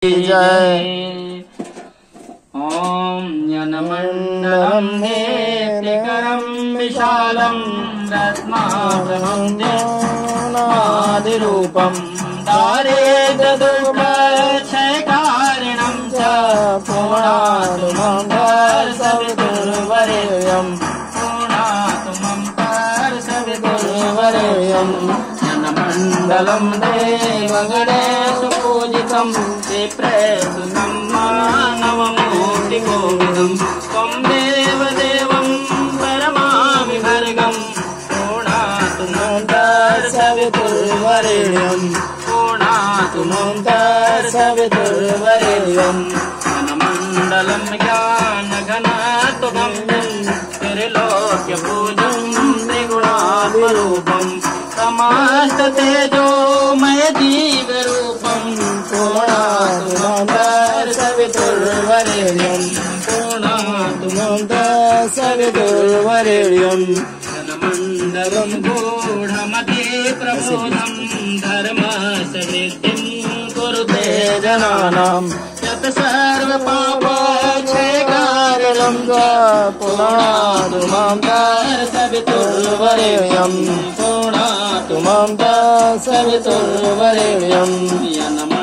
जय। ओम ज्ञानमण्डलं नेत्रिकरं विशालं रत्नाभरणं दारिद्र्यदुःखक्षयकारिणं च पुनातु मम सवितुर्वरेण्यं पुनातु मम सवितुर्वरेण्यं ज्ञानमण्डलं देवगणेषु पूजितं विप्रेषु नवमूर्तिकोविदं त्वं देवदेवं परमामि भर्गं पुनातु मम सवितुर्वरेण्यं पुनातु मम सवितुर्वरेण्यं ज्ञानमण्डलं ज्ञानघनत्वगम्यं त्रिलोक्यपूजं त्रिगुणात्मरूपं समस्ततेजोमय जीवरूपं पुनातु मम सवितुर्वरेण्यं पुनातु मम सवितुर्वरेण्यं ज्ञानमण्डलं गूढमति प्रबोधं धर्मसमृद्धिं कुरुते जनानां यत् सर्वपापक्षयकारणं च पुनातु मम सवितुर्वरेण्यं पुनातु मम सवितुर्वरेण्यं।